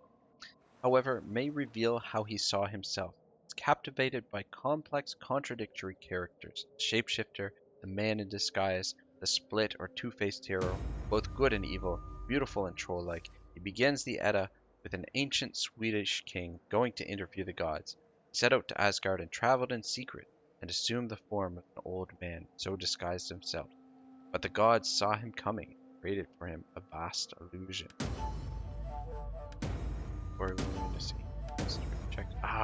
Speaker 1: however, may reveal how he saw himself. It's captivated by complex, contradictory characters. The shapeshifter, the man in disguise, the split or two-faced hero, both good and evil, beautiful and troll-like. He begins the Edda with an ancient Swedish king going to interview the gods. He set out to Asgard and traveled in secret and assumed the form of an old man, so disguised himself. But the gods saw him coming and created for him a vast illusion. What are we going to see?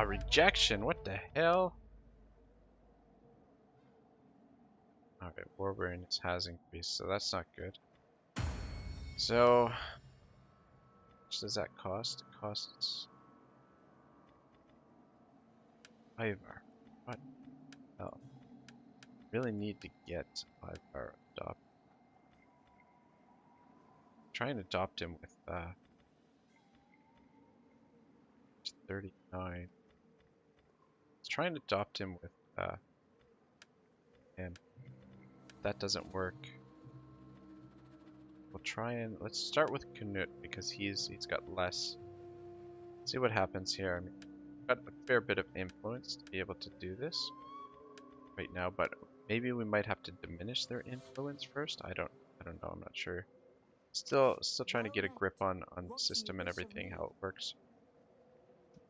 Speaker 1: Rejection! What the hell? Alright, war weariness has increased, so that's not good. So, how much does that cost? It costs Ivar. What the hell? Really need to get Ivar adopted. Try and adopt him with 39. try and adopt him with him. If that doesn't work, we'll try and let's start with Canute because he's got less. See what happens here. I mean, got a fair bit of influence to be able to do this right now, but maybe we might have to diminish their influence first. I don't know. I'm not sure. Still trying to get a grip on the system and everything, how it works.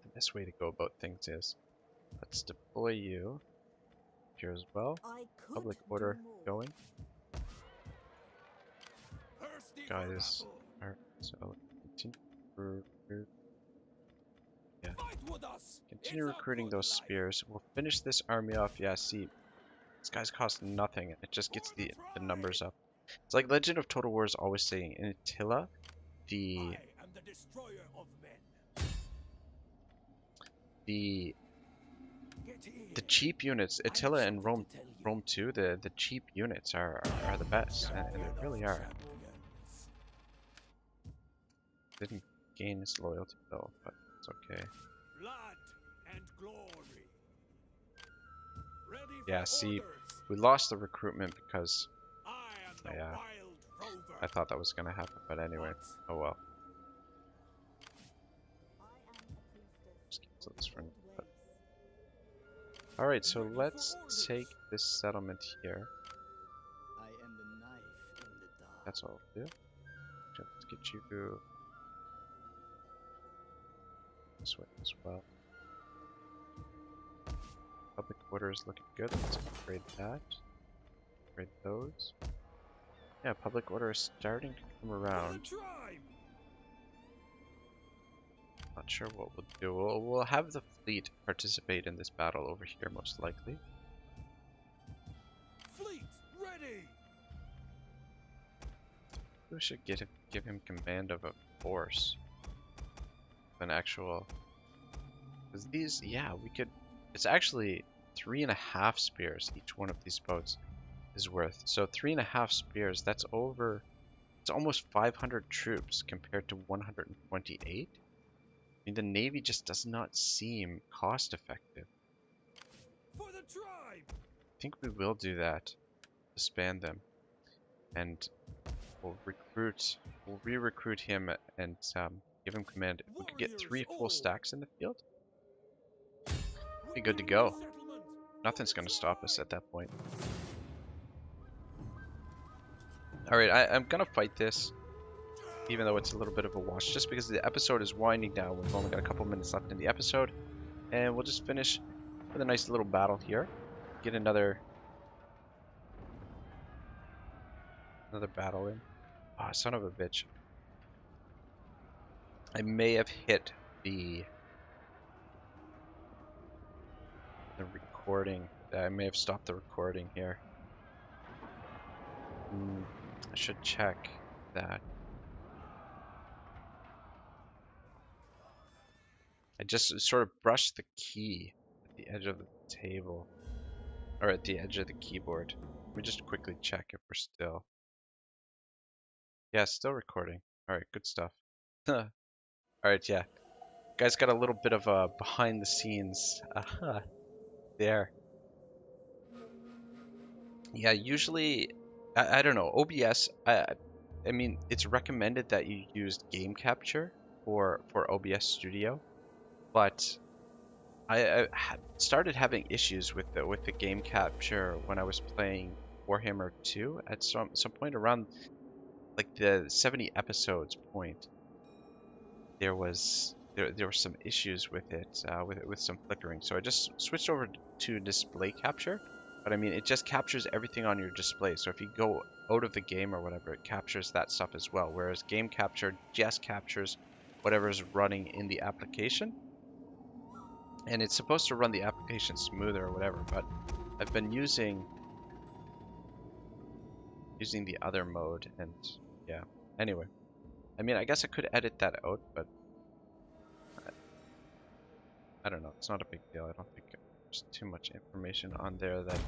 Speaker 1: The best way to go about things is let's deploy you here as well. Public order going. Guys, alright, so continue recruiting those spears. We'll finish this army off. Yeah, see, these guys cost nothing. It just gets the numbers up. It's like Legend of Total War is always saying in Attila, the cheap units, Attila and Rome 2, the cheap units are the best, and they really are. Didn't gain his loyalty though, but it's okay. Yeah, see, we lost the recruitment because I thought that was gonna happen, but anyway, oh well. Just cancel this for now. Alright, so let's take this settlement here. That's all we'll do. Let's get you this way as well. Public order is looking good. Let's upgrade that. Upgrade those. Yeah, public order is starting to come around. Not sure what we'll do. We'll have the fleet participate in this battle over here, most likely.
Speaker 2: Fleet ready.
Speaker 1: We should give him command of a force, an actual. Because these, yeah, we could. It's actually 3.5 spears each one of these boats is worth. So 3.5 spears. That's over. It's almost 500 troops compared to 128. I mean, the Navy just does not seem cost effective.
Speaker 2: For the tribe.
Speaker 1: I think we will do that. Disband them. And we'll re-recruit him and give him command. If we could get 3 full stacks in the field, be good to go. Nothing's going to stop us at that point. Alright, I'm going to fight this. Even though it's a little bit of a wash, just because the episode is winding down. We've only got a couple minutes left in the episode, and we'll just finish with a nice little battle here. Get another battle in. Ah, son of a bitch! I may have hit the recording. I may have stopped the recording here. I should check that. I just sort of brushed the key at the edge of the table, or at the edge of the keyboard. Let me just quickly check if we're still. Yeah, still recording. Alright, good stuff. Alright, yeah. Guys got a little bit of a behind the scenes there. Yeah, usually, I don't know, OBS, I mean, it's recommended that you use game capture for OBS Studio. But I started having issues with the game capture when I was playing Warhammer 2 at some point around like the 70 episodes point. There were some issues with it with some flickering. So I just switched over to display capture. But I mean, it just captures everything on your display. So if you go out of the game or whatever, it captures that stuff as well. Whereas game capture just captures whatever's running in the application. And it's supposed to run the application smoother or whatever, but I've been using the other mode, and yeah. Anyway, I mean, I guess I could edit that out, but I don't know. It's not a big deal. I don't think there's too much information on there that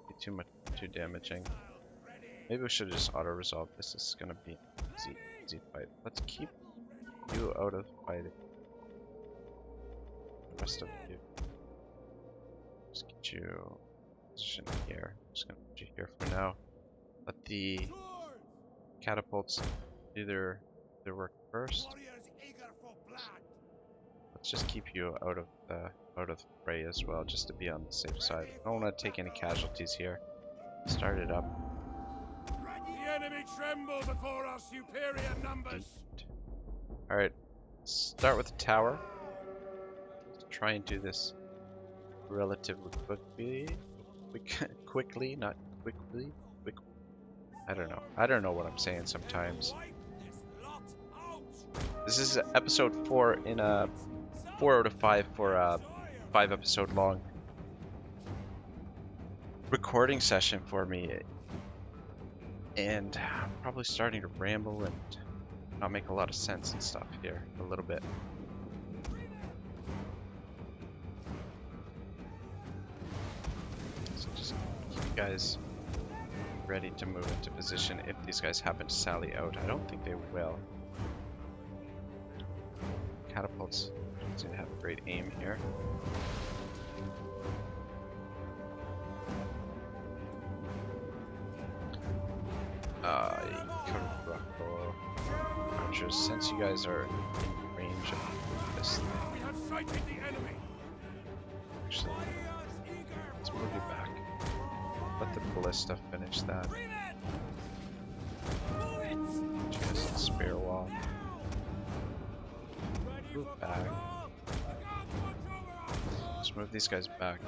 Speaker 1: would be too damaging. Maybe we should just auto-resolve. This is gonna be easy fight. Let's keep you out of fighting. Rest of you. Just get you positioned here. Just gonna put you here for now. Let the catapults do their work first. Let's just keep you out of the fray as well, just to be on the safe side. I don't want to take any casualties here. Start it up.
Speaker 2: The enemy tremble before our superior numbers.
Speaker 1: Alright, start with the tower. Let's try and do this relatively quickly, not quickly. I don't know what I'm saying sometimes. This is episode 4 in a 4 out of 5 for a 5 episode long recording session for me, and I'm probably starting to ramble and not make a lot of sense and stuff here a little bit. So just keep you guys ready to move into position if these guys happen to sally out. I don't think they will. Catapults seem to have great aim here. Archers, since you guys are in range of this thing, actually, let's move you back. Let the ballista finish that. Just spear wall. Move back. Let's move these guys back.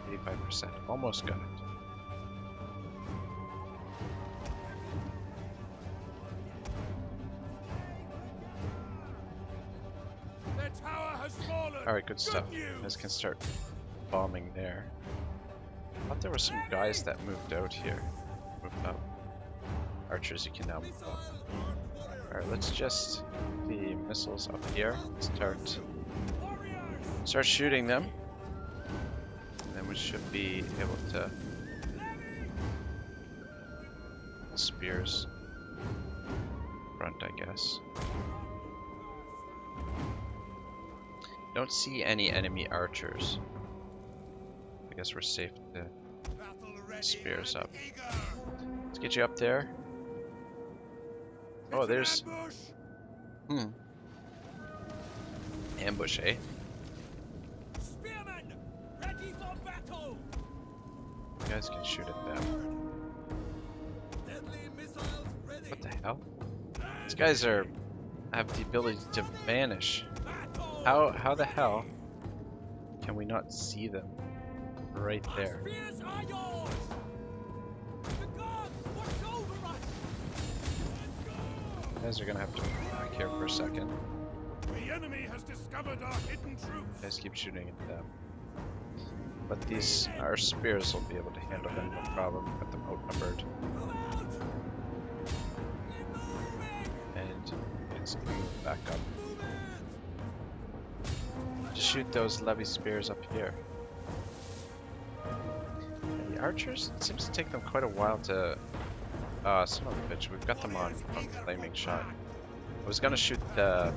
Speaker 1: 85%. Almost got it. Alright, good stuff. You guys can start bombing there. I thought there were some guys that moved out here. Moved up. Archers, you can now move up. Alright, let's just the missiles up here. Start shooting them. And then we should be able to spears front, I guess. Don't see any enemy archers. I guess we're safe to spears up. Let's get you up there. Oh, there's ambush, eh? You guys can shoot at them. What the hell? These guys have the ability to vanish. How the hell can we not see them right there? You guys are gonna have to move back here for a second.
Speaker 2: The enemy has discovered our hidden troops.
Speaker 1: You guys keep shooting at them. But our spears will be able to handle them, no problem. Got them outnumbered. And it's gonna move back up. Just shoot those levy spears up here. And the archers, it seems to take them quite a while to... son of a bitch, we've got them on flaming shot. I was gonna shoot the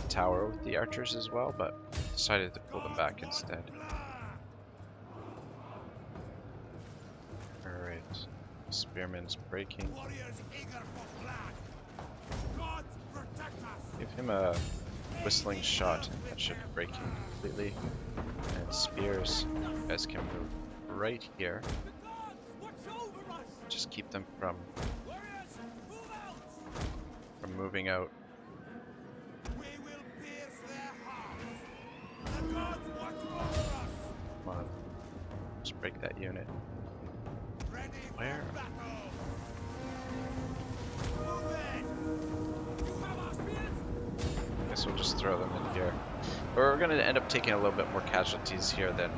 Speaker 1: tower with the archers as well, but decided to pull them back instead. Alright, spearman's breaking. Give him a whistling shot, that should break him completely. And spears, you guys can move right here. Just keep them from moving out. Come on, just break that unit. Where? Guess we'll just throw them in here. We're gonna end up taking a little bit more casualties here than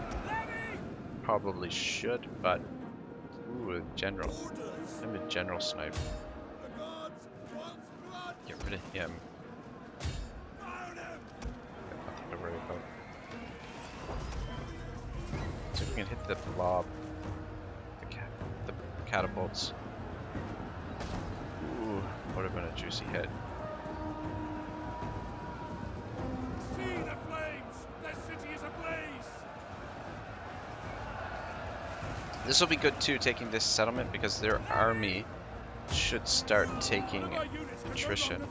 Speaker 1: probably should, but ooh, general. I'm a general sniper. Get rid of him. Nothing to worry about. So we can hit the blob, the catapults. Ooh, would have been a juicy hit.
Speaker 2: See the flames! The city is ablaze!
Speaker 1: This will be good too, taking this settlement, because their army should start taking attrition.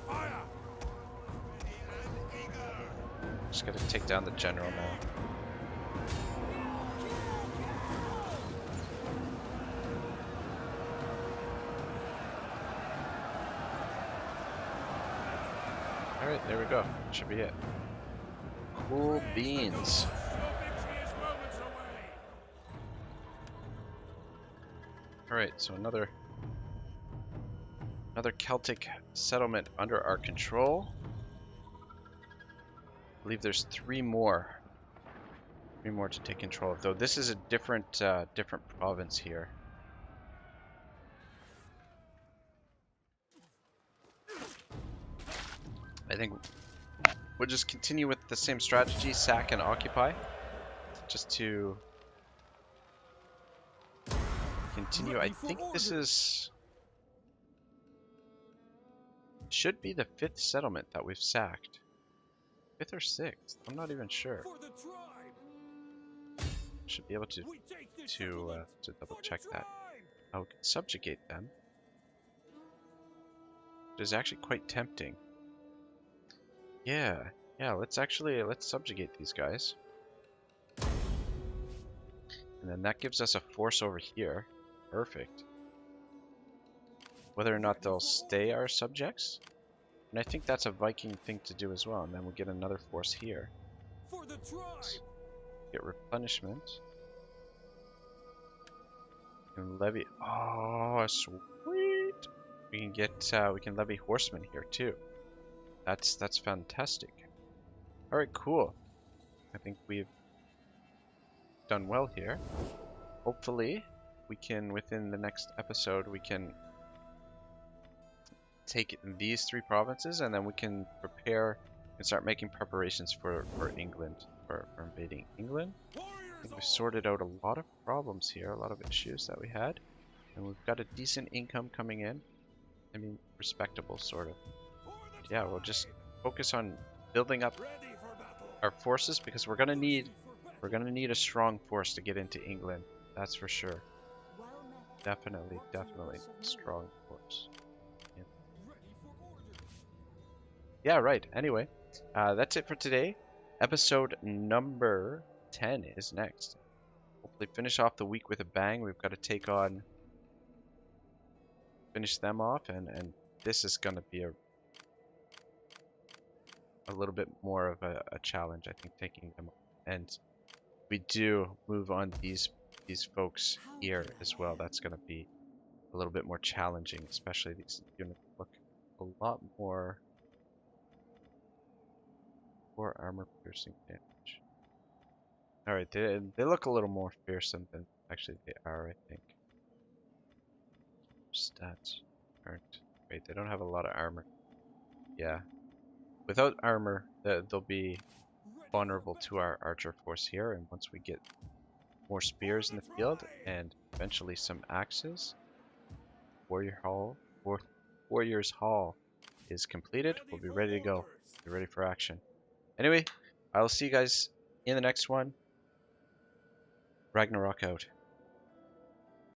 Speaker 1: Just gotta take down the general now. Alright, there we go. Should be it. Cool beans. Alright, so another Celtic settlement under our control. I believe there's three more to take control of, though this is a different province here. I think we'll just continue with the same strategy, sack and occupy, just to continue. I think this should be the 5th settlement that we've sacked. 5th or 6th? I'm not even sure. Should be able to double check that. I would subjugate them. It is actually quite tempting. Yeah, let's subjugate these guys. And then that gives us a force over here. Perfect. Whether or not they'll stay our subjects. And I think that's a Viking thing to do as well. And then we'll get another force here. Let's get replenishment. And levy. Oh, sweet! We can get we can levy horsemen here too. That's fantastic. All right, cool. I think we've done well here. Hopefully, we can, within the next episode, we can take these 3 provinces, and then we can prepare and start making preparations for England, for invading England. I think we've sorted out a lot of problems here, a lot of issues that we had, and we've got a decent income coming in. I mean, respectable, sort of. But yeah, we'll just focus on building up our forces, because we're gonna need a strong force to get into England. That's for sure. Definitely strong force. Yeah, right. Anyway, that's it for today. Episode number 10 is next. Hopefully finish off the week with a bang. We've got to finish them off, and this is going to be a little bit more of a challenge, I think, taking them off. And we do move on these folks here as well. That's going to be a little bit more challenging, especially these units look a lot more armor piercing damage. Alright, they look a little more fearsome than actually they are, I think. Stats aren't great. They don't have a lot of armor. Yeah. Without armor, they'll be vulnerable to our archer force here, and once we get more spears in the field and eventually some axes, Warrior's Hall is completed. We'll be ready to go. Be ready for action. Anyway, I will see you guys in the next one. Ragnarok out.